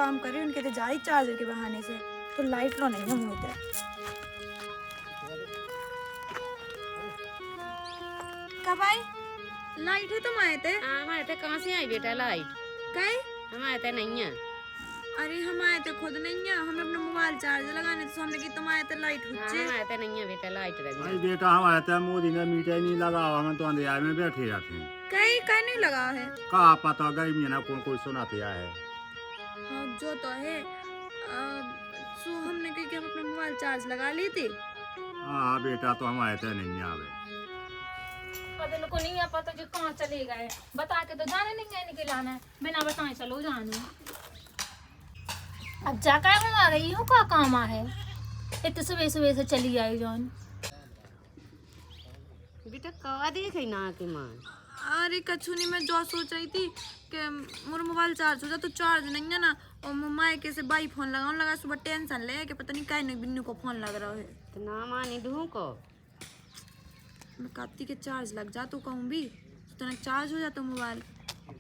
काम कर रही उनके तो जा रही चार्जर के बहाने से, तो लाइट लो नहीं हम होते कब आई लाइट है तुम आए थे? हमारे थे कहाँ से आई बेटा लाइट? कहीं हमारे थे नहीं है। अरे हम आए थे खुद नहीं है, हमें अपना मोबाइल चार्ज लगाने तो हमने की तुम आए थे लाइट हुच्चे। हमारे थे नहीं है बेटा लाइट रही। भाई बेटा हम आए थे मोदी ने मीटर नहीं लगा, हम तो अंधेरे में बैठे रहते हैं। कहीं कहीं नहीं लगा है। कहा पता गर्मी ना कौन कोई सुनाते है। हाँ जो तो है सो हमने कही कि हम अपना मोबाइल चार्ज लगा ली थी। हाँ बेटा तो हम आए थे नहीं आवे। पता को नहीं पता जो कहाँ चले गए, बता के तो जाने नहीं गए निकलाना है, बिना बताए चलो जाने। अब जाकर हम आ रही हूँ का काम है, इतने सुबह सुबह से चली आई जान। बेटा कहा देखे ना के मां। अरे कछु नहीं, मैं जो सोच रही थी कि मेरा मोबाइल चार्ज हो जाए तो चार्ज नहीं है ना, और मम्मा के से बाई फोन लगा सुबह टेंशन ले कि पता नहीं काहे नहीं बिन्नू को फोन लग रहा है। तो ना मानी दूँ को मैं कहती के चार्ज लग जा तो कहूँ भी तो ना चार्ज हो जाता मोबाइल।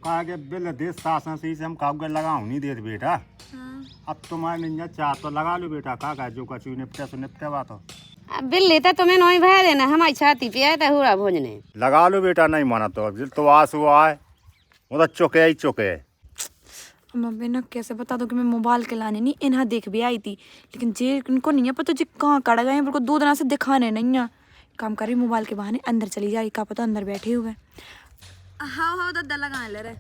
कहा के बिल दे सासन से हम कागज लगाऊं नहीं देते बेटा। हाँ अब तुम्हारे नहीं चाह तो लगा लो बेटा, का जो कछु निपटे सो निपटे बात हो। अब बिल लेता तुम्हें नहीं भर देना, हमारी छाती पे आया था हुआ भोजने। लगा लो बेटा, नहीं माना तो जिल तो आस हुआ है वो तो चुके ही चुके। मम्मी ना कैसे बता दो कि मैं मोबाइल के लाने नहीं इन्हें देख भी आई थी, लेकिन जे इनको नहीं है पता जी कहाँ कड़ गए हैं, 2 दिन से दिखाने नहीं है। काम कर रही मोबाइल के बहाने अंदर चली जा रही, का पता अंदर बैठे हुए। हाँ दादा लगा ले रहे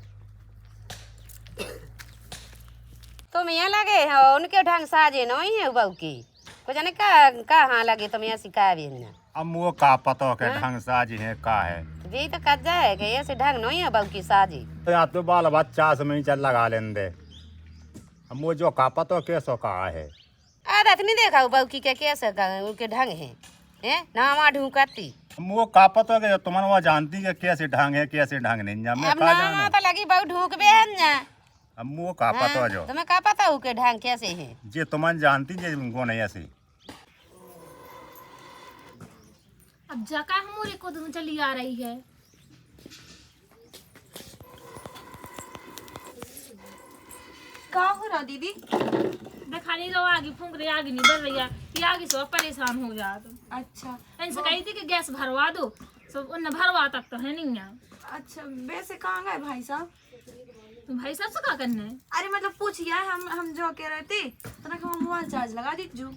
तुम यहाँ लगे हो उनके ढंग साजे नहीं है बहू की कुछ जाने कहाँ लगे तुम यहाँ सिखा भी ना। अब वो का पता के ढंग साज है का है जी तो कद जाए कि ऐसे ढंग नहीं है बहू की साजी। तो यहाँ तो बाल बच्चा से में चल लगा लेंदे। अब वो जो का पता कैसो कहा है आदत नहीं देखा बहू की क्या कैसे उनके ढंग है ना वहाँ ढूंढती। वो का पता के तुम्हारा वो जानती है कैसे ढंग है कैसे ढंग नहीं जा मैं अब का ना जानू। तो लगी बहू ढूंढ बे ना। अब वो का पता जो तुम्हें क्या पता उनके ढंग कैसे है? जे तुम्हारे जानती जे उनको नहीं ऐसे। अब जाकर हमारे को दोनों चली आ रही है। का हो रहा दीदी? देखा नहीं रहो आगे फूंक रही आगे नहीं बढ़ रही है, ये आगे से परेशान हो जा तुम। अच्छा इनसे कही थी कि गैस भरवा दो, सब उन्हें भरवा तक तो है नहीं है। अच्छा वैसे कहाँ गए भाई साहब? तुम भाई साहब से क्या करना है? अरे मतलब पूछिए हम जो कह रहे थे तो ना हम मोबाइल चार्ज लगा दी जो।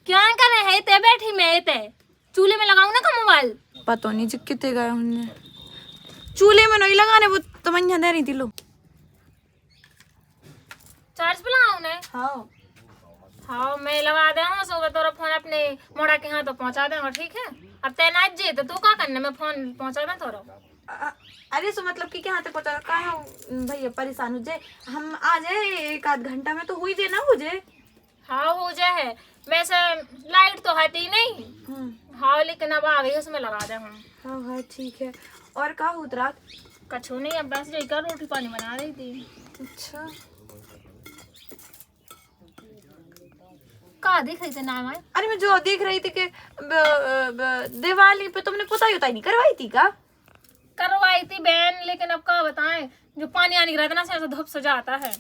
क्या कर रहे हैं? ते बैठी मैं ते चूल्हे में लगाऊं ना का मोबाइल। पता नहीं जी कितने गए उनने, चूल्हे में नहीं लगाने वो तो मैं दे रही थी लो चार्ज पे लगाऊं ने। हाँ हाँ मैं लगा दे हूँ, सुबह तोरा फोन अपने मोड़ा के हाथ तो पहुँचा देंगे ठीक है। अब तैनात जे तो तू क्या करना, मैं फोन पहुँचा दें तोरा। अरे सो मतलब कि क्या हाथ पहुंचा कहा भैया परेशान हो जाए, हम आ जाए 1 आध घंटा में तो हुई जे ना हो जाए। हाँ हो जाए है, वैसे लाइट तो आती नहीं। हाँ लेकिन अब आ गई उसमें लगा दे हम। हाँ हाँ ठीक है। और का उतरा? कछु नहीं, अब बस यही कर रोटी पानी बना रही थी। अच्छा कहाँ देख रही थी नाम है? अरे मैं जो देख रही थी कि दिवाली पे तुमने पुताई उताई नहीं करवाई थी का? करवाई थी बहन, लेकिन अब क्या बताएं जो पानी आने गिरा था ना से धूप सजा आता है।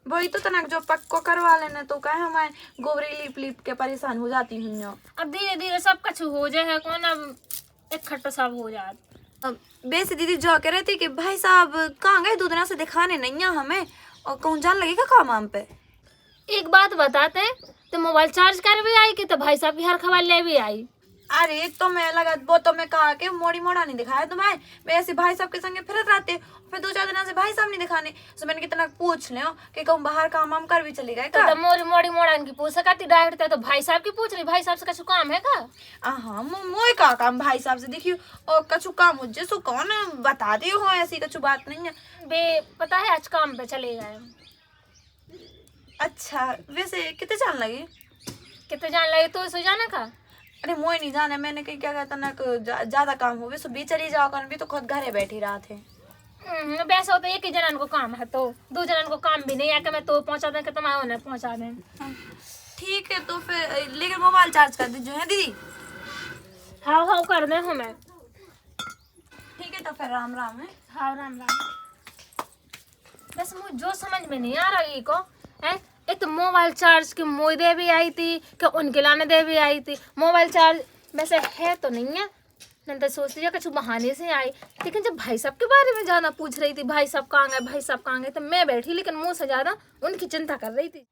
वही तो तनक जो पक्को करवा लेना तो कहे हमारे गोबरी लिप लिप के परेशान हो जाती हूँ। अब धीरे धीरे सब कुछ हो जाए है कौन, अब इकट्ठा सब हो जाए। वैसे दीदी जो कह रहे थे कि भाई साहब कहाँ गए 2 दिन से दिखाने नहीं है हमें, और कौन जान लगेगा काम हम पे। एक बात बताते तो मोबाइल चार्ज कर भी आई कि तो भाई साहब की हर खबर ले भी आई। अरे तो मैं लगा वो तो मैं कहा कि मोड़ी मोड़ा नहीं दिखाया तुम्हें, मैं ऐसे भाई साहब के संगे फिरत रहते, फिर 2-4 दिन से भाई साहब नहीं दिखाने, तो मैंने कितना पूछ ले कि कहूँ बाहर काम वाम कर भी चले गए का। तो मोरी मोड़ी मोड़ा की पूछ सकती डायरेक्ट तो भाई साहब की पूछ रही, भाई साहब से कछु काम है का? हाँ मोए का काम भाई साहब से देखियो, और कछु काम मुझे सो कौन बता दे हो, ऐसी कछु बात नहीं है। बे पता है आज काम पे चले गए। अच्छा वैसे कितने जान लगे? कितने जान लगे तो सो जाना का? अरे मोए नहीं जाना, मैंने कहीं क्या कहता ना ज्यादा काम हो सो भी चली जाओ कर, भी तो खुद घरे बैठी रहा थे। वैसे हो तो एक ही जनन को काम है, तो 2 जनन को काम भी नहीं है कि मैं तो पहुंचा दें कि तुम आओ ना पहुंचा दें। ठीक है तो फिर लेकिन मोबाइल चार्ज कर दीजिए है दीदी। हाँ हाँ कर दे हमें। ठीक है तो फिर राम राम है। हाँ राम राम। बस मुझे जो समझ में नहीं आ रहा ये को है, तो मोबाइल चार्ज के मोई दे भी आई थी कि उनके लाने दे भी आई थी। मोबाइल चार्ज वैसे है तो नहीं है, नहीं तो सोचती है कुछ बहाने से आई। लेकिन जब भाई साहब के बारे में ज़्यादा पूछ रही थी, भाई साहब कहाँ गए, भाई साहब कहाँ गए, तो मैं बैठी लेकिन मुँह से ज़्यादा उनकी चिंता कर रही थी।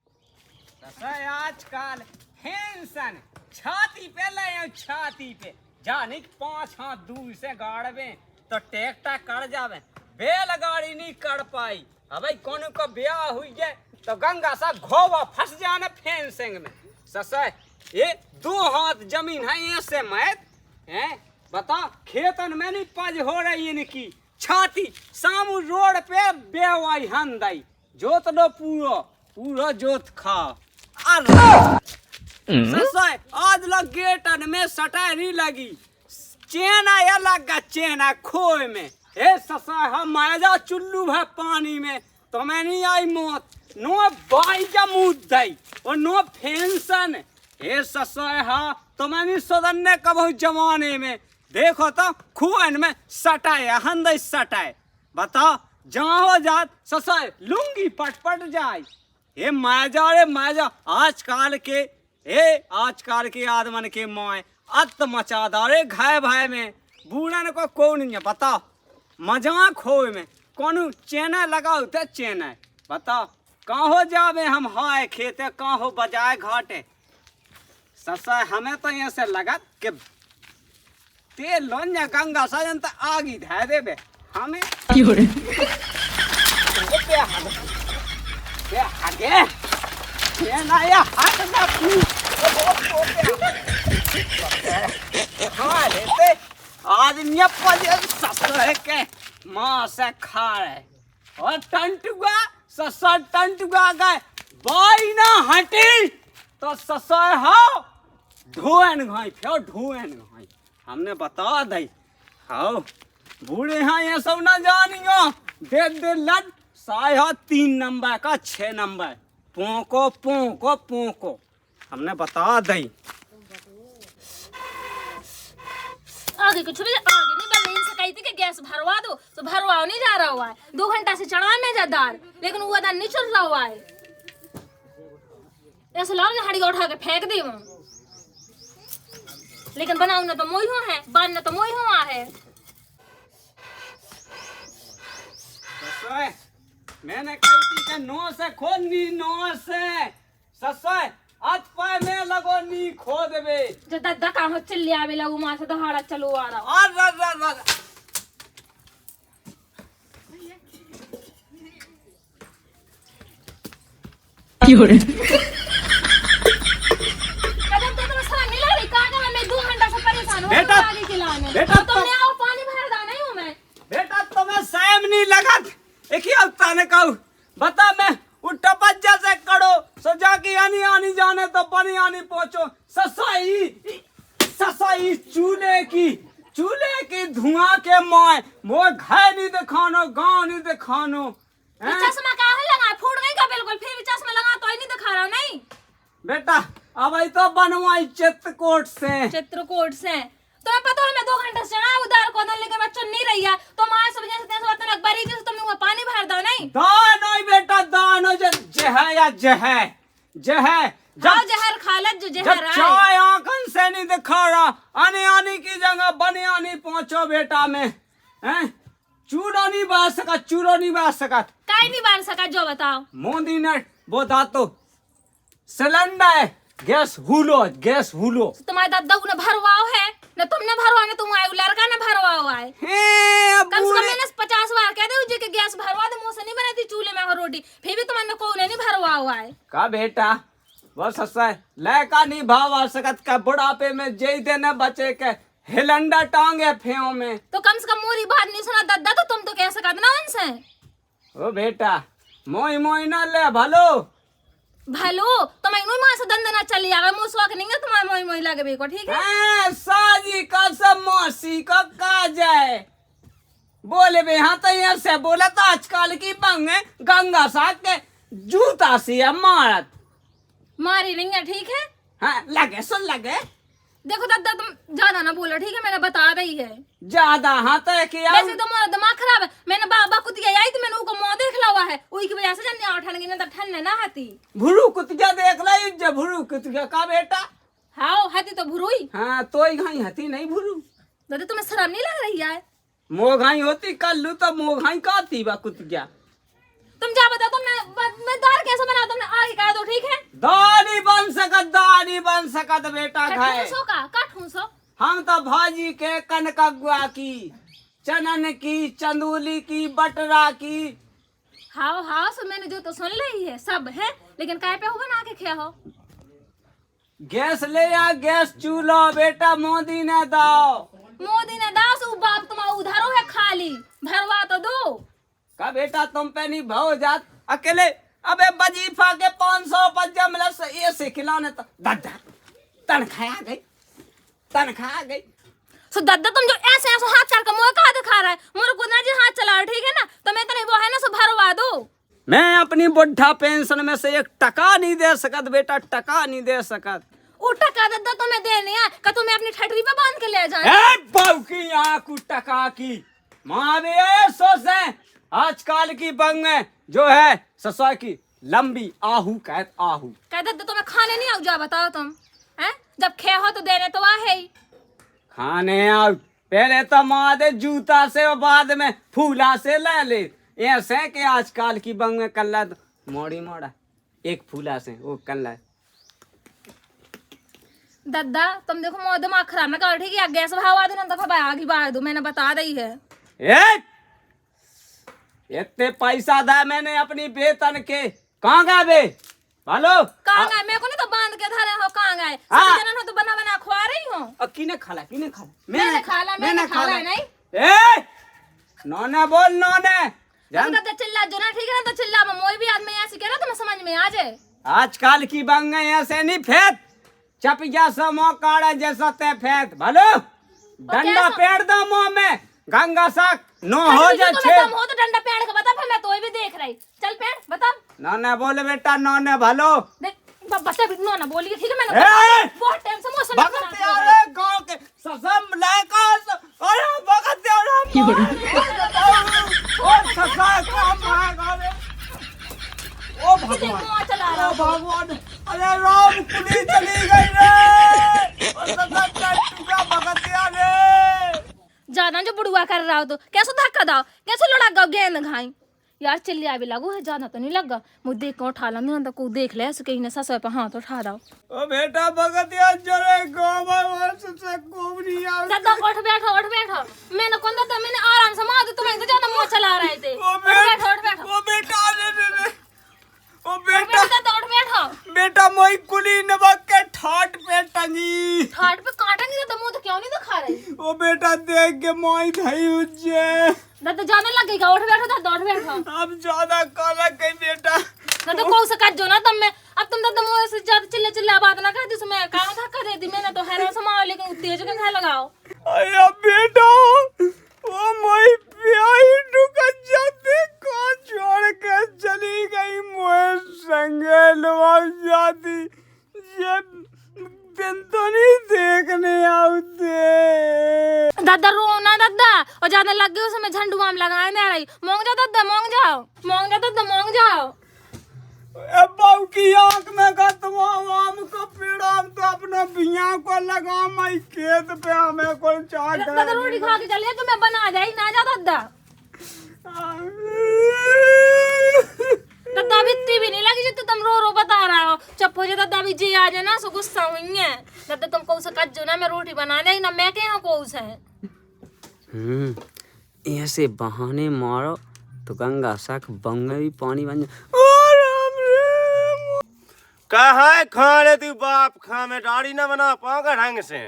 आजकल हेंसन छाती पे ले, छाती पे जाने 5 हाथ दूर से गाड़बे तो ट्रैक्टर कर जावे, बैलगाड़ी नहीं कर पाई। अब कोनो का ब्याह हुई जाए तो गंगा सा घोवा फंस जाने फेंसिंग में। ससा ये 2 हाथ जमीन है, ये से मैत है बता, खेतन में नहीं पज हो रही इनकी। छाती सामू रोड पे बेवाई हंदाई, जोत दो पूरा जोत खा। ससाय आज लग गेटन में सटारी लगी, चेना या लगा चेना खोए में। हे ससाय हम माजा चुल्लू है पानी में तो मैं नहीं आई मौत, नो बाई का मुँह दई और नो फेंसन। हे ससाय हा तो मैं नहीं सदन्ने कब जमाने में देखो तो खुअन में सटाए हंदई सटाए। बताओ जहाँ हो जात ससाय लुंगी पट जाए। ये माजा रे माजा आजकल के आदमन के मोए अत मचादारे घाय भाई में बूढ़न को कौन नहीं है। बताओ मजाक हो में कौन चेना लगाओ तो चेना बताओ कहाँ हो जावे हम हाय खेते कहाँ हो बजाए घाटे। ससा हमें तो यहाँ से लगा कि ते लोन्या गंगा सजन तो आगी धै देबे हमें आगे ये ना या हाथ ना हाँ लेते आदमी ससुर के माँ से खा रहे और टंटुआ ससुर टंटुआ गए बाई ना हटी तो ससुर हो धोएन घाई फिर धोएन घाई हमने बता दई। हाँ बूढ़े हाँ ये सब ना जानियो दे लट साया 3 नंबर का 6 नंबर पोंको हमने बता दई। आगे कुछ भी आगे नहीं बल इनसे कही थी कि गैस भरवा दो तो भरवाओ नहीं जा रहा हुआ है। 2 घंटा से चढ़ा में जादार लेकिन वो दान नहीं चल रहा हुआ है। ऐसे लाओ हड़ी उठा के फेंक दी वो, लेकिन बनाऊ ना तो मोई हो है, बांधना तो मोई हुआ है। मैंने कही थी कि 9 से खोदनी 9 से ससुर आज पाए में लगो नी खो देबे जो दादा कहाँ चिल्ली आवे लगू माँ से दहाड़ा चलो आ रहा बेटा तुमने आओ पानी भर दा नहीं हूँ मैं बेटा तुम्हें सैम नहीं लगा एक ही हफ्ता ने कहूँ बता मैं उठा बच्चा से करो सजा की आनी जाने तो बनी आनी पहुंचो। ससाई चूल्हे की धुआं के मोए वो घर नहीं दिखानो गांव नहीं दिखानो। चश्मा कहाँ लगा फूट गई का बिल्कुल, फिर भी चश्मा लगा तो ही नहीं दिखा रहा नहीं बेटा। अब आई तो बनवाई चित्रकूट से तुम्हें पता है मैं 2 घंटे से चढ़ा उधर को लेकर मैं चुन नहीं रही है तो मां सब जैसे तैसे बात रख बारी जी तुमने वो पानी भर दो नहीं दानो बेटा दानो जहर या जहर जहर खालत जो जहर है चाय आंखन से नहीं दिखा रहा आने की जगह बने आनी पहुंचो बेटा में हैं चूड़ो नहीं बार सकत काई नहीं बार सका जो बताओ मोदी ने वो दातो सिलेंडर गैस हुलो तुम्हारे दादा ने भरवाओ है ना तुमने भरवा ना तुम आए लड़का ने भरवाओ आए कम से कम मैंने 50 बार कह दे जी के गैस भरवा दे मुंह से नहीं बनाती चूल्हे में रोटी फिर भी तुम्हारे को नहीं भरवाओ आए का बेटा बस ससा लड़का नहीं भाव सकत का बुढ़ापे में जई देने बचे के हिलंडा टांगे फेओ में तो कम से कम मोरी बात नहीं सुना दादा तो तुम तो कह सकत ना उनसे ओ बेटा मोई ना ले भलो तो मैं इनु मां से दंदना चली आवे मुसवा के नहीं है तुम्हारे मोई लगे को ठीक है साजी का सब मौसी का का जाए बोले बे हाँ तो यहाँ से बोला तो आजकल की बंग गंगा साथ के जूता से मारत मारी नहीं है ठीक है हाँ लगे सुन लगे देखो दादा तुम ज्यादा ना बोलो ठीक है, मैंने बता दी है। ज्यादा हाँ तो किया वैसे तो मेरा दिमाग खराब है, मैंने बाबा कुतिया आई तो मैंने उनको मुंह देख लवा है, उही की वजह से जन्ने उठन की ना ठन्ने ना हती। भुरू कुतिया देख लाई जब भुरू कुतिया का बेटा। हाँ हती तो भुरुई। हाँ तो ही घाई हती नहीं भुरू। दादा तुम्हें शर्म नहीं लग रही है? मोघाई होती कल लू तो मोघाई का थी बा कुतिया। तुम जा बताओ, मैं दाल कैसे बनाता तुमने आगे कहा दो ठीक है। दादी बन सकत बेटा खाए। ठूसो का ठूसो। हम तो भाजी के कनकगुआ की, चनन की, चंदूली की, बटरा की। हाँ सब मैंने जो तो सुन ली है सब है, लेकिन काय पे हो बना के खाया हो? गैस ले आ, गैस चूल्हा बेटा मोदी ने दाओ। मोदी ने दास बाप तुम्हारा उधारो है खाली, भरवा तो दो। का बेटा तुम पे नहीं भाव जात अकेले। अबे वजीफा के 500 पर जमला से ऐसे खिलाने तो तनख्वाह आ गई। सो दादा तुम जो ऐसे ऐसे हाथ चल कर मुझे कहा दिखा रहा है, मेरे को ना जी हाथ चला ठीक है ना, तो मैं तो नहीं वो है ना सो भरवा दो। मैं अपनी बुढ़ा पेंशन में से 1 टका नहीं दे सकत बेटा, टका नहीं दे सकत। वो टका दादा तुम्हें देने है का तुम्हें अपनी ठटरी पे बांध के ले जाए। ए बाऊ की आंख टका की माँ भी ये सोचे आजकल की बंग में जो है ससुआ की लंबी आहू कहत आहू। कह दादा तुम्हें खाने नहीं आऊ जा बताओ तुम हैं, जब खे हो तो देने तो आ है ही। खाने आओ पहले तो माँ दे जूता से और बाद में फूला से ले ले। ऐसे के आजकल की बंग में कल्ला मोड़ी मोड़ा 1 फूला से वो कल्ला। दादा तुम देखो मोर दिमाग खराब ना कर ठीक है, गैस भावा दो ना तो फिर आगे बढ़ दो, मैंने बता दी है। इतने पैसा दा मैंने अपनी वेतन के, कहाँ गए बे भालो? कहाँ गए? मेरे को नहीं तो बांध के धरे हो, कहाँ गए? हाँ। जनन हो तो बना बना खवा रही हो। किने खाला मैंने खाला नहीं। ए नौने बोल नौने हम कहते चिल्ला जो ना ठीक है ना, तो चिल्ला में मोई भी आदमी ऐसे कह रहा तुम्हें समझ में आ जाए। आजकल की बंग ऐसे नहीं फेत चपिया सा मुँह काड़ा जैसा ते फेत भालो। डंडा पेड़ दो मुँह में गंगा साक नो हो जा छे। तुम हो तो डंडा पेड़ का बता, फिर मैं तो भी देख रही। चल पेड़ बता। नौने बोले बेटा नौने भालो। देख बच्चा भी नो ना बोलिए ठीक है, मैंने बहुत टाइम से मुंह सुना भगत यारे गांव के ससम लायका अरे भगत यारे और ससा काम भागा रे। ओ भगवान चला रहा ओ भगवान अरे राम कुली चली गई रे और ससा टूटा भगत यारे। ज्यादा जो बुढ़वा कर रहा हो तो कैसे धक्का दाओ, कैसे लड़ा गाओ गेंद घाई यार। चिल्ली भी लागू है, ज्यादा तो नहीं लगा। मुझे देख कर उठा ला ना को देख ले ऐसे कहीं ना ससुर पे हाथ उठा दाओ। ओ बेटा भगत यार जरे गोबर से कोबरी आ। दादा उठ बैठो मैंने कौन दादा मैंने आराम से मार दो, तुम्हें तो ज्यादा मुंह चला रहे थे। उठ बैठो ओ बेटा रे ओ दादा उठ बैठो। बेटा मोई कुली नमक के ठाट पे टंगी। ठाट पे काटेंगे तो मुंह तो क्यों नहीं दिखा रही? ओ बेटा देख के मोई धई उज्जे दादा जाने लगेगा। उठ बैठो दादा उठ बैठो। अब ज्यादा काला गई बेटा। दादा कौन सा काट जो ना तुम में अब तुम दादा मुंह से ज्यादा चिल्ला बात ना कर दी, मैं काम धक्का दे दी मैंने तो हैरान समाओ, लेकिन तेज के खा लगाओ। अरे बेटा वो मोई प्याई डुका जाते को छोड़ के चली गई मोए संगे लवा जाती ये दिन तो नहीं देखने आते। दादा रो ना दादा, और ज्यादा लग गई उसमें झंडू आम लगाए ना रही। मोंग जाओ दादा मोंग जाओ। बाऊ की आंख में का तुम आम को पेड़ा तो अपना बिया को लगा मई खेत पे हमें को चाह दादा रोटी खा के चलिए तो मैं बना जाई ना जा दादा। दादा अभी इतनी भी नहीं लगी जितनी तुम रो बता रहा हो। चुप हो जा दादा, अभी जी आ जाए ना सो गुस्सा हुई है। दादा तुम को उसे कट जो ना मैं रोटी बना दे ना, मैं के यहाँ को उसे ऐसे बहाने मारो तो गंगा साख बंगे भी पानी बन कहा खाने तू बाप खा में दाढ़ी ना बना पाऊंगा ढंग से।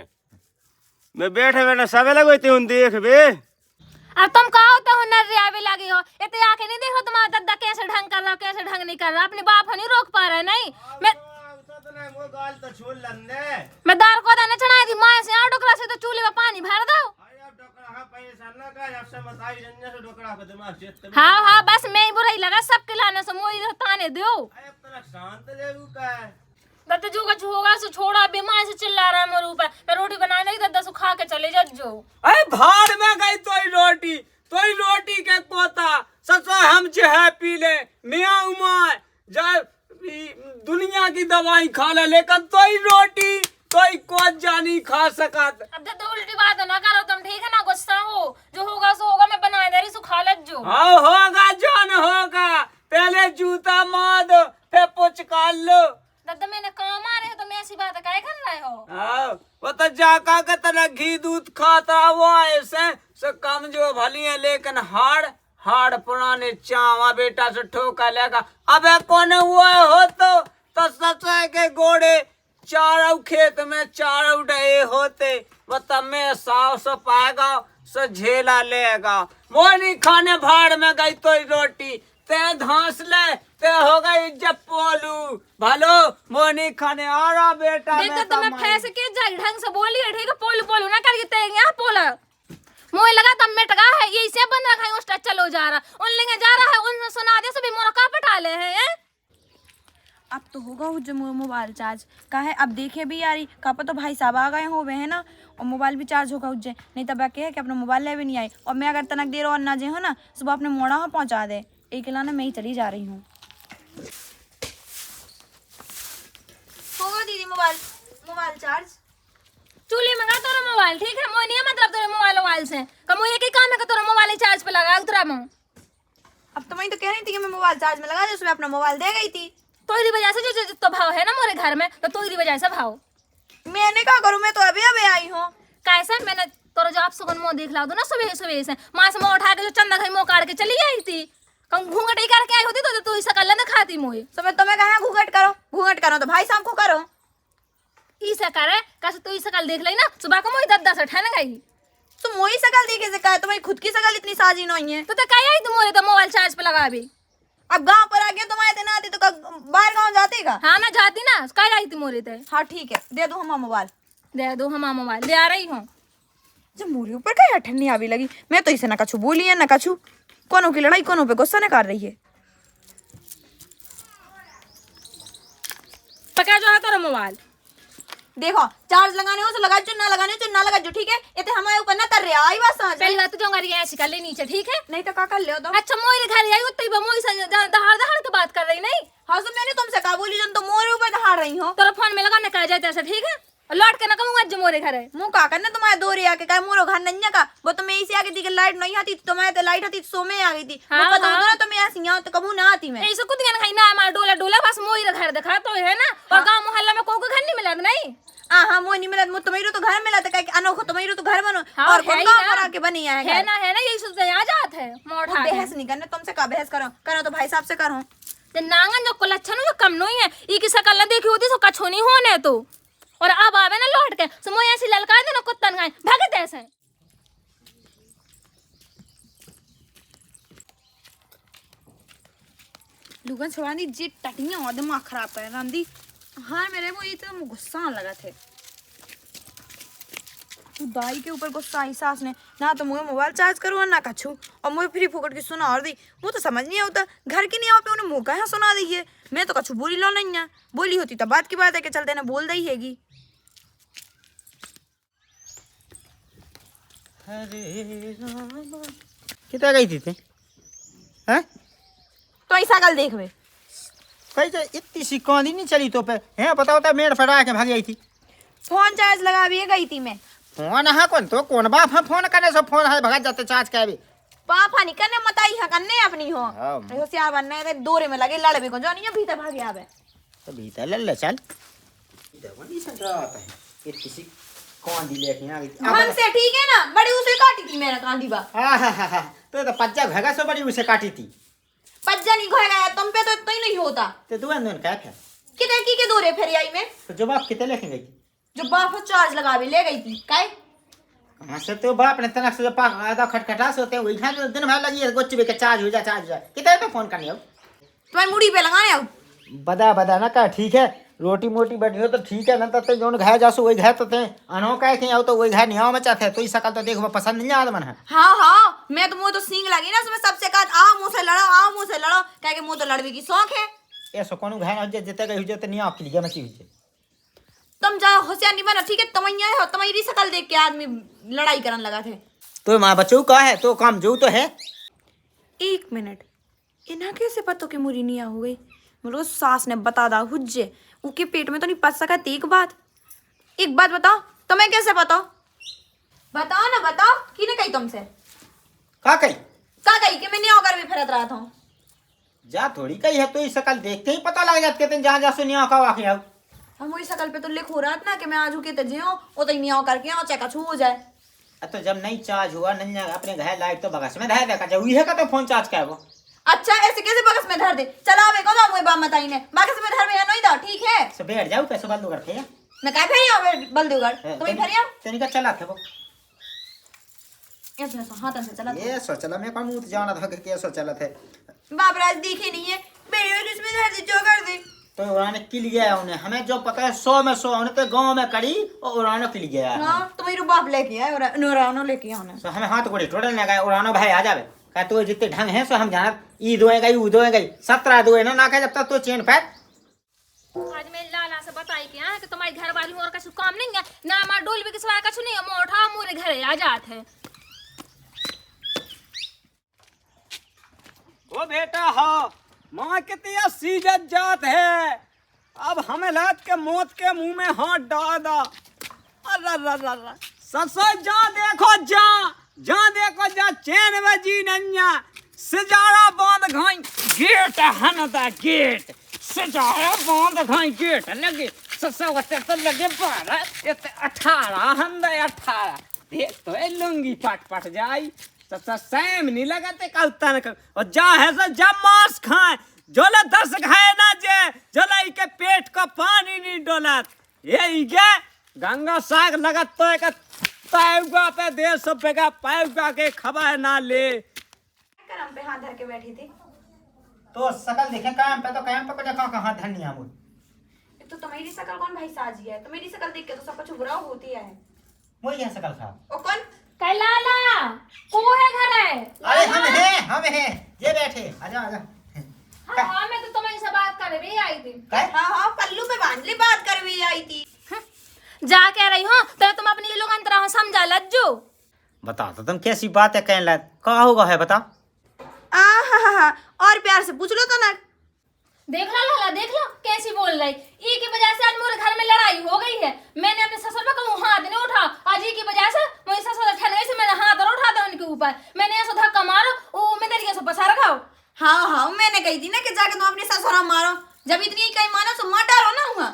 मैं बैठे बैठे सबे लगती हूँ देख बे। अब तुम कहा होते हो नर्रे आवे लगी हो, इतने आके नहीं देखो तुम्हारा दादा कैसे ढंग कर रहा हो कैसे ढंग नहीं कर रहा। अपने बाप नहीं रोक पा रहे। नहीं मैं दाल को दाना चढ़ाई थी माँ से, यहाँ डोकरा से तो चूल्हे में पानी भर दो। हाँ बस मैं ही बुराई लगा सबके लाने से मोई ताने दो। तब जो कुछ होगा सो छोड़ा, बीमार से चिल्ला रहा है मेरे ऊपर। मैं रोटी बनाने की दद्दा सुखा के चले जो। अरे भाड़ में गई तोई रोटी के पोता ससुर हम है पी ले मियाँ उमार जब दुनिया की दवाई खा ले, लेकिन तोई रोटी कोई को जानी खा सकत। अब दद्दा उल्टी बात ना करो तुम, ठीक है ना? गुस्सा हो, जो होगा सो होगा, मैं बना दे रही सुखा जो। हाँ होगा जौन होगा, पहले जूता मार दो फिर पुचकार लो। दद्दा मैंने काम आ रहे हो तो मैं ऐसी बात काय कर रहे हो? हाँ वो तो जाका के तरह घी दूध खाता हुआ ऐसे से कम जो भली है, लेकिन हाड़ पुराने चावा बेटा से ठोका लेगा। अबे कौन हुआ हो तो सचा के घोड़े चारों खेत में चारों डे होते, वो तब में साव से पाएगा से झेला लेगा। मोनी खाने भाड़ में गई तो रोटी ते धांस ले ते हो गई जब पोलू भलो मोनी खाने आ रहा बेटा। देख तो मैं फैस के जाई ढंग से बोली है, ठीक है? पोलू ना करके ते यहाँ पोला मोए लगा तब मिटगा है, यही से बंद रखा है। उस चलो जा रहा उन लेंगे जा रहा है, उनसे सुना दे सभी मोरा का पटा ले हैं। अब तो होगा वो जो मोबाइल चार्ज का है। अब देखे भी यारी का तो भाई साहब आ गए हो वे है ना, और मोबाइल भी चार्ज होगा उज्जे, नहीं तब कहे कि अपना मोबाइल ले भी नहीं आई। और मैं अगर तनक देर और ना जे हो ना, सुबह अपने मोड़ा हाँ पहुँचा दे, एक लाना मैं ही चली जा रही हूँ। होगा दीदी मोबाइल चार्ज चूल्हे में का तोरा मोबाइल, ठीक है? मोए नहीं मतलब तोरे मोबाइल से कम ये के काम है कि तोरा मोबाइल चार्ज पे लगा उतरा में। अब तो मैं तो कह रही थी कि मैं मोबाइल चार्ज में लगा दे, उसमें अपना मोबाइल दे गई थी। तोरी वजह से जो तो भाव है ना मोरे घर में, तो तोरी वजह से भाव। मैंने क्या करूँ, मैं तो अभी आई हूँ। कैसा मैंने तोरा जो आप सुगन मुँह देख ला दो ना सुबह से माँ से मुँह उठा के जो चंदा खाई मुँह काट के चली आई थी, कम घूंघट ही करके आई होती तो तू इस कल न खाती मोए। तो मैं तुम्हें कहा घूंघट करो तो भाई साहब को करो। ईसा करे कैसे तू इस कल देख ली ना, सुबह को मोई दद्दा से ठन गई। तो मोई शकल देखे से कहा, तुम्हारी खुद की शकल इतनी साजी नहीं है। तो कही आई तुम मोरे तो मोबाइल चार्ज पे लगा भी। अब गांव पर आ गया तुम्हारे दिन आती तो बाहर गांव जाते का। हाँ ना जाती ना, कही आई थी मोरे ते। हाँ ठीक है, दे दो हम मोबाइल। दे दो हम मोबाइल दे आ रही हूँ। जब मोरे ऊपर क्या ठंडी आवी लगी, मैं तो इसे ना कछु बोली है ना कछु। कोनों की लड़ाई कोनों पे गुस्सा न कर रही है। पका जो है तेरा मोबाइल देखो, चार्ज लगाने हो तो लगा जो, ना लगाने हो तो ना लगा जो, ठीक है? ये तो हमारे ऊपर ना कर रहे आई बात समझ। पहली बात तो जाऊंगा ऐसी कर ले नीचे, ठीक है? नहीं तो का कर ले तो। अच्छा मोरे घर आई उतई बा मोई से दहाड़ दहाड़ तो बात कर रही नहीं। हाँ तो मैंने तुमसे कहा बोली जन, तो मोरे ऊपर दहाड़ रही हो। तेरा फोन में लगा न कह जाए ऐसा, ठीक है? और लौट के ना कहूंगा जो मोरे घर है मुँह का करना तुम्हारे दो रे आके कहा मोरो घर नहीं का, वो तो मैं इसे आके थी कि लाइट नहीं आती, तुम्हारे तो लाइट आती सो में आ गई थी। हाँ, पता हाँ। होता ना तो मैं ऐसी यहाँ तो कबू ना आती मैं। ऐसे कुछ खाई ना हमारा डोला डोला बस मोई घर दिखा तो है ना। और गांव मोहल्ला में कोई घर नहीं मिला नहीं। हाँ वो नहीं मिला, तुम्हारी तो घर मिला था अनोखो, तुम्हारी तो घर बनो। हाँ, और है कौन ही गाँव ना। पर आके बनी है है ना यही सोचते आ जात है मोड़ वो बहस नहीं करना तुमसे, का बहस करो तो भाई साहब से करो। नांगन जो कुलच्छन जो कम नहीं है, ई की शकल ना देखी होती सो कछो नहीं होने तो। और अब आवे ना लौट के सो मोय ऐसी ललका दे ना कुत्तन गाय भागत ऐसे। लुगन छुड़ानी जी टटियां और दिमाग खराब कर रंदी। हाँ मेरे वो ये तो गुस्सा लगा थे, दाई के ऊपर गुस्सा आई सास ने ना, तो मुझे मोबाइल चार्ज करो ना कछू, और मुझे फ्री फुकट की सुना और दी। वो तो समझ नहीं आता, घर की नहीं आओ पे उन्हें मुँह कहाँ सुना दी है। मैं तो कछू बोली लो नहीं है, बोली होती तब बात की बात है कि चलते ना बोल दी हैगी। कितना गई थी हैं? तो ऐसा कल देख वे कहीं तो इतनी सी कौंधी नहीं चली तो पे हैं, पता होता मेड़ फटा के भाग गई थी। फोन चार्ज लगा भी गई थी मैं। फोन हाँ कौन बाप हम फोन करने से फोन है भगा जाते चार्ज के भी। पापा नहीं करने मताई है करने अपनी हो। हाँ। होशियार बनने रे दोरे में लगे लड़बे को जो नहीं भीतर भागे आवे। तो भीतर ले चल इधर वनी से जाता है इतनी सी कौंधी लेके आ गई। हमसे ठीक है ना, बड़ी उसे काटी थी मेरा कांदी बा। हाँ तो पज्जा भगा सो बड़ी उसे काटी थी। पज्जा नहीं खोया गया तुम पे तो इतना ही नहीं होता। तो तू अंदर क्या था कितने की के दोरे फेरी आई में, तो जो बाप कितने लेके गई जो बाप चार्ज लगा भी ले गई थी काय। हाँ सब तो बाप ने तनक से जो पाक आधा खटखटा सोते वही था तो दिन भर लगी है गोच्चे के चार्ज हो जाए कितने पे फोन करनी हो तुम्हारी मुड़ी पे लगाने आओ। बदा ना का ठीक है, रोटी मोटी बनी हो तो ठीक है ना, तो जोन घर जासो वही घर तो ते अनो कहे थे आओ तो वही घर नहीं आओ मचा थे तो इस सकल तो देखो पसंद नहीं आता मन है। हाँ मैं तो मुँह तो सींग लगी ना, मैं सबसे कहा आओ मुँह से लड़ो कह के मुँह तो लड़वे की शौक है। ऐसा कौन घर हो जितने गई हो तो नहीं आपकी लिए मची हुई तुम ज्यादा होशियार नहीं बनो, ठीक है? तुम यहाँ हो, तुम्हारी शकल देख के आदमी लड़ाई करने लगा थे। तो माँ बच्चों का है तो काम जो तो है। 1 मिनट, इन्हें कैसे पता कि मुरी नहीं हो गई? मुझे सास ने बता दा हुज्जे, उनके पेट में तो नहीं पच सका। एक बात बताओ, तुम्हें कैसे पता? बताओ ना, बताओ कि नहीं कही तुमसे? का कही कि मैं नहीं होकर भी फिरत रहा था। जा थोड़ी कही है, तो इस शकल देखते ही पता लग जाते हैं जहाँ जा सुनिया का वाकई आओ। हम वही शकल पे तो लिख हो रहा था ना कि मैं आज के तजियो वो तो नहीं करके आओ, चाहे कछु हो जाए। तो जब नहीं चार्ज हुआ नहीं अपने घर लाइट तो बगस में धर देखा चाहिए का तो फोन चार्ज का है वो। अच्छा, ऐसे कैसे बगस में धर दे? चला मेरे को ना मुझे बात बताई ने बगस में धर में नहीं दो, ठीक है? सो बैठ जाओ कैसे बात करते हैं। मैं काय फेरिया बलदूगढ़ तुम फेरिया तेरी का चला थे वो ऐसे हाथ से चला ये सो चला मैं कौन मुंह जाना था कि सो चला थे। बाप राज दिखे नहीं है मेरे इसमें धर दे जो कर दे। तो उन्होंने किल गया है उन्हें, हमें जो पता है 100 में 100 उन्हें तो गांव में कड़ी और उन्होंने किल गया है। हां तुम्हारी बाप लेके आए और नोरानो लेके आने सो हमें हाथ गोड़ी टोटल लगा उन्होंने भाई आ जावे कह तो जितने ढंग है सो हम जाना ई दोए गई ऊ दोए गई 17 दोए ना कह जब तक तो चेन पैक। आज मैं लाला से बताई कि हां कि तुम्हारी घर वाली और कछु काम नहीं है ना, हमार डोल भी किसवा कछु नहीं है, मोठा मोरे घरे आ जात है। ओ बेटा हाँ माँ कितनी सीजत जात है, अब हमें लात के मौत के मुंह में हाथ डाल दा। अरे ससुर जा देखो जा चैन बजी नन्या सिजारा बांध घाई गेट हनदा गेट सिजारा बांध घाई गेट लगे ससुर तो लगे 12 18 हंदा 18 देख तो ए लुंगी पट जाई ससा सैम नहीं लगाते कल तन और जा है सो जब मांस खाए जोला 10 खाए ना जे जोला के पेट का पानी नहीं डोलत ये के गंगा साग लगत तो एक पैगा पे दे सब पेगा पैगा के खबा ना ले करम पे हाथ धर के बैठी थी। तो सकल देखे काम पे तो काम पे को जगह कहां धनिया मुझ तो तुम्हारी शकल कौन भाई साजी है? तुम्हारी शकल देख के तो सब कुछ बुरा होती है। वो ये सकल खा ओ कौन कैलाला को है घर है? अरे हम हैं ये बैठे आजा हां मैं तो तुम्हारी से बात कर रही आई थी। हाँ पल्लू पे बांध ली बात कर भी आई थी। जा कह रही हो तो तुम अपनी लोग अंतरा समझा लज्जो। बता तो तुम कैसी बात है कहने लग कहा होगा है बता। और प्यार से पूछ लो तो ना। देख लो लाला देख लो कैसी बोल रही, ई की वजह से आज मेरे घर में लड़ाई हो गई है। मैंने अपने ससुर पे कहूँ हाथ नहीं उठा, आज ई की वजह से मेरी ससुर ठन गई से मैंने हाथ और उठा दिया उनके ऊपर। मैंने ऐसा धक्का मारो वो मैं दरिया से पसार खाओ। हाँ मैंने कही थी ना कि जाके तुम अपने ससुरा मारो, जब इतनी कहीं मानो तो मार डालो ना हुआ।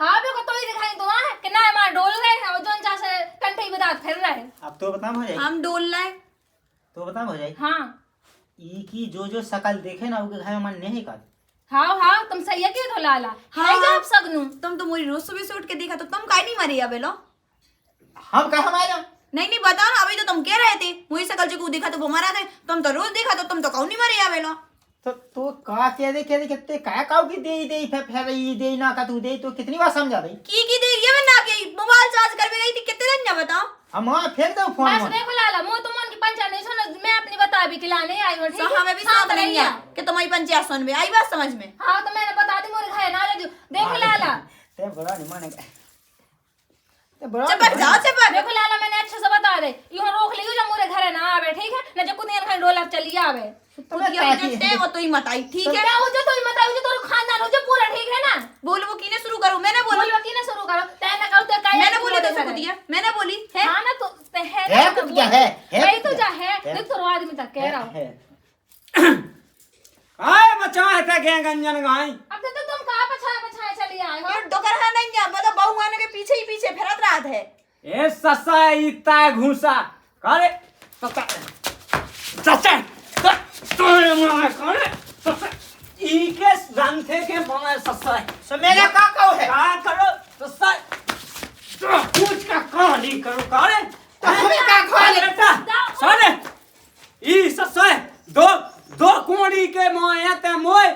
हाँ भी को तो ही दिखाई दुआ है कि ना हमारे डोल गए हैं और जोन से कंठे बदात फिर रहे हैं। अब तो बता हो जाए हम डोल लाए तो बता हो जाए। हाँ ई की जो शकल देखे ना उनके घर में मन नहीं का। हाँ तुम सही है क्यों तो लाला हाँ जब सगनू तुम तो मोरी रोज सुबह से उठ के देखा तो तुम काहे नहीं मरी अब लो? हम कहा हमारा नहीं बताओ ना, अभी तो तुम कह रहे थे मुझे शकल जी को देखा तो वो मरा थे, तुम तो रोज देखा तो तुम तो कौन नहीं मरे अब लो। तो का कह दे कितने का काऊ की दे फिर ई दे ना का तू दे तो कितनी बार समझा भाई की दे ये मैं ना के मोबाइल चार्ज कर गई थी कितने दिन ना बताओ। हम फेंक दो फोन बस देखो लाला मुंह तुम उनकी पंचायत नहीं सुनो, मैं अपनी बता भी खिलाने आई हूं। ठीक है हमें भी साथ नहीं है कि तुम्हारी पंचायत सुन में आई बात समझ में। हाँ तो मैंने बता दी मोरे घर ना ले देखो लाला ते बड़ा नहीं मानेगा चपक जाओ चपक। देखो लाला मैंने अच्छे से बता दे यहाँ रोक लियो जब मोरे घर ना आवे ठीक है ना, जब कुछ देर डोलर चली आवे वो तो ही मत आई ठीक है। क्या हो जो तो मत आओ जो तोर खानदान हो जो पूरा ठीक है ना। बोल वो कीने शुरू करो, मैंने बोली बोल वकील ने शुरू करो तय ना करो तो काय मैंने बोली तो सबको दिया मैंने बोली है। हां ना तो है है तो क्या है भाई तो जा है देख तो आदमी तक कह रहा हूं। आए बचा है ते गए गंजन गाई अब तो तुम कहां पछाए चली आए हो? ये डोकर है नहीं क्या मतलब बहू आने के पीछे ही पीछे फिरत रहा है। ए ससा इता घुसा करे ससा ससा तोरे मां करे ससा ई के जानते के मां ससा सो मेरा का कहू है का करो ससा कुछ का कहानी करो करे हमें का खोले बेटा सुन ई ससा दो कोड़ी के मोए ते मोए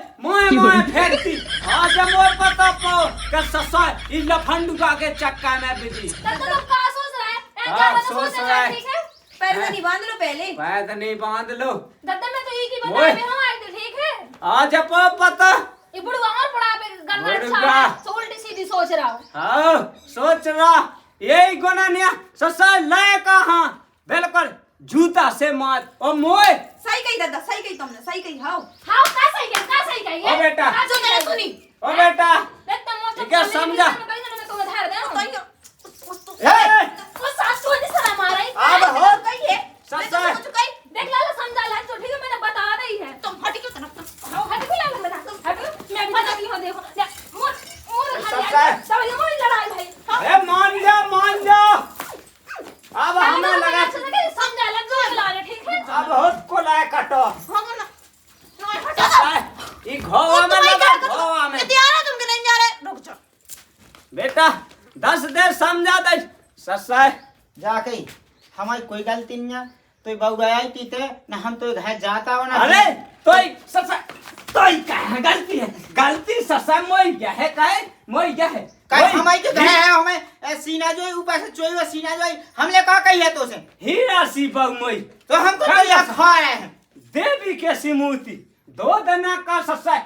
फेरती आज मोए पता पाओ के ससा ई लफंडुका के चक्का में बिजी तब तो का सोच रहा है हाँ, ज्यादा सोच रहा है। ठीक है पैर नहीं बांध लो पहले। पैद नहीं बांध लो दादा मैं तो ये की ओए। बता में हूं आई थी ठीक है। आज पता ये बुढ़वा और पड़ा पे गड़बड़ बुढ़वा। छा उल्टी सीधी सोच रहा हूँ। हाँ सोच रहा यही गुना निया ससा ले कहाँ बिल्कुल जूता से मार और मोए सही कही दादा, सही कही तुमने, सही कही। हाँ हाँ का सही है ओ बेटा जो मैंने सुनी। ओ बेटा देखता मोटा क्या समझा? मैं तुम्हें धार दे ए, वो सास को नहीं सलाम आ रही अब हो कही है ससा देख लाला समझा ला तो ठीक है मैंने बता दी है तुम हटी क्यों तरफ। हाँ हट भी लाला बता हट मैं भी बता दी हूं देखो ले मोर मोर ससा। सब ये मोर लड़ाई भाई हाँ ए मान जा अब हमें लगा समझा ला जो लाला ठीक है अब हो को लाए कटो हाँ ना नहीं हटा। ससा ई घोवा में लगा घोवा में कितनी आ रहा तुम के नहीं जा रहे, रुक जा। बेटा 10 देर समझा दे ससा जाके हमारी कोई गलती नहीं है, तो बहू आई थी ते ना हम तो घर जाता हो ना। अरे तोई ससा तोई का है गलती ससा मोई क्या है काहे मोई क्या है कहीं हमारी तो घर है, हमें सीना जो है ऊपर से चोई हुआ सीना जो है हमने कहा कही है तो से हीरा सी बहु मोई तो हमको तो यहाँ खा रहे हैं। देवी कैसी मूर्ति 2 दना का ससा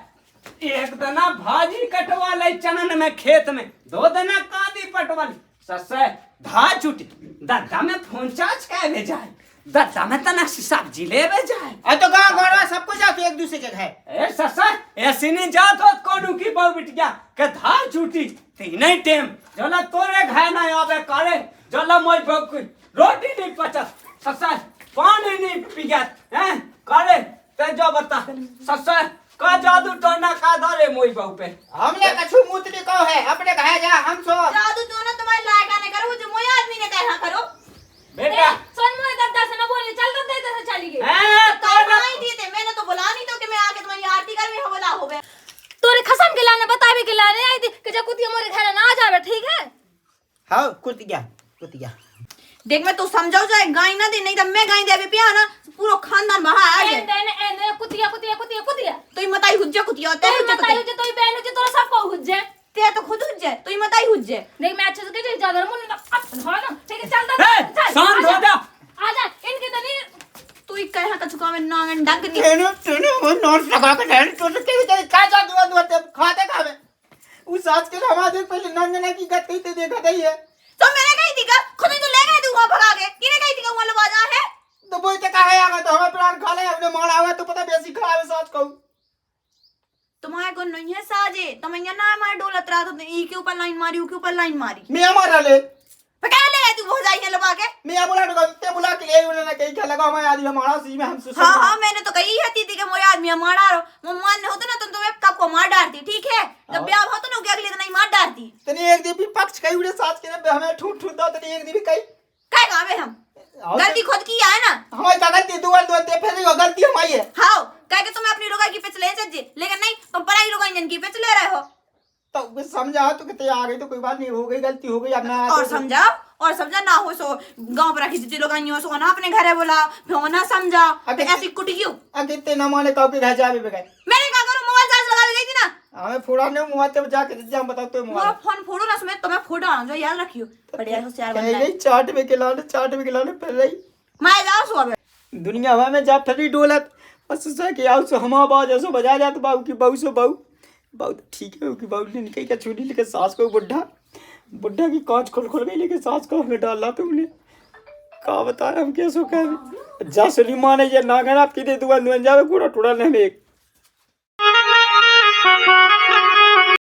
1 दना भाजी कटवा ले चनन में खेत में 2 दना कादी पटवा ले ससा धा छुटी दादा में फोन चार्ज का भेजा है दादा में तना सब्जी ले भेजा है अब तो गाँव घर में सबको जाके एक दूसरे के घर। ए ससा ऐसी नहीं जात हो कोनू की बहु बिटिया के धा छुटी तीन टेम जला तोरे घर ना आवे करे जला मोई बहु की रोटी नहीं पचत ससा पानी नहीं पियत हैं करे ते जो बता ससा का जादू टोना का धरे मोई बहु पे हमने कछु मूत्री को है अपने घर जा हम सो जादू तो ना तुम्हारे लायक आने करो, जो मोया आदमी ने कहा करो। बेटा सोन मोर दादा से ना बोले चल तो दे से चली गई हैं तो तो नहीं दिए थे, मैंने तो बुला नहीं तो कि मैं आके तुम्हारी आरती कर भी हवला हो गया। तोरे खसम के लाने बतावे के लाने आई थी कि जब कुतिया मोरे घर ना आ जावे ठीक है। हाँ कुतिया देख मैं तू समझाओ जाए गाय ना दे, नहीं तो मैं गाय दे अभी पिया ना पूरा खानदान बाहर आ गया। एने कुतिया तो ये मताई हुज्जा कुतिया होता है, हुज्जा बताइयो कुतिया। जे तोई बहन जे तोरा सब को हुज्जे ते तो खुद हुज्जा है, तो ये मताई हुज्जा है। देख मैं अच्छे से कह ज्यादा मुन हो ना ठीक है चल ए, शांत हो जा। आ जा इनके तो नहीं तू ही कहा का चुका मैं नांगन डंग दी। तेने वो नोट लगा के डाल तो के तेरे का जा दुआ खाते खावे उस आज के हमारे पहले नंदना की गति ते देखा गई है तो मैंने कही थी का खुद ही तो ले गए तू वहां भगा के, किने कही थी का वहां लगा जा है। तो बोल के कहा है तो हमें प्राण खा ले हमने मारा हुआ तो पता बेसी खा है साथ कहूं तुम्हारे को नहीं है साजे, तुम यहाँ ना हमारे डोलत रहा तो ई के ऊपर लाइन मारी, ऊ के ऊपर लाइन मारी। मैं हमारा ले क्या ले गए तू वो जाइए लगा के। मैं बोला तो ते बोला के ले उन्होंने कहीं क्या लगा हमारे आदमी हमारा सी में हमसे हाँ हाँ मैंने तो कही है थी कि मोरे आदमी मारा रो वो मान होता ना तो तुम्हें कब को मार डालती, ठीक है जब ब्याह होता ना अगले दिन ही मार डालती। तने एक दिन भी पक्ष कहीं उड़े साथ के हमें ठूठ ठूठ दो तने एक दिन भी कहीं क्या गावे हम गलती खुद की है ना, हमारी गलती दुआर दुआर फिर गलती हमारी है। हाँ कह के तुम्हें अपनी रोगाई की पिछ ले सज्जे, लेकिन नहीं तुम पराई रोगाई जन की पिछ ले रहे हो। तो बस समझा तो कितने आ गई तो कोई बात नहीं, हो गई गलती हो गई अपना और समझा ना हो सो गांव पर रखी लोग सो ना अपने घरे बोला फिर ना समझा अबे ऐसी कुटी क्यों। अगे ते न माने तो के घर जावे बगैर मैंने क्या करूं, मोबाइल चार्ज लगा गई थी ना, हमें फोड़ा ने मुंह पे जाके जा बताओ तो मोबाइल मोबाइल फोन फोड़ो ना समेत तुम्हें फोड़ा जो याद रखियो बढ़िया होशियार बनना है। गई चाट में खिलाने फिर रही मैं जाओ सो अब दुनिया भर में जा फिर डोलत बस से कि आओ सो हम आवाज ऐसो बजा जात बाबू की बहू सो बहू बहुत ठीक है कि बहू ने निकल के छुरी लेके सास को बुढ़ा की कांच खोल गई लेके सास को हमें डाला तुमने का बताया हम कैसो कह जा सुनी माने ये नागन आपकी दे दुआ जावे पूरा टुड़ा ने एक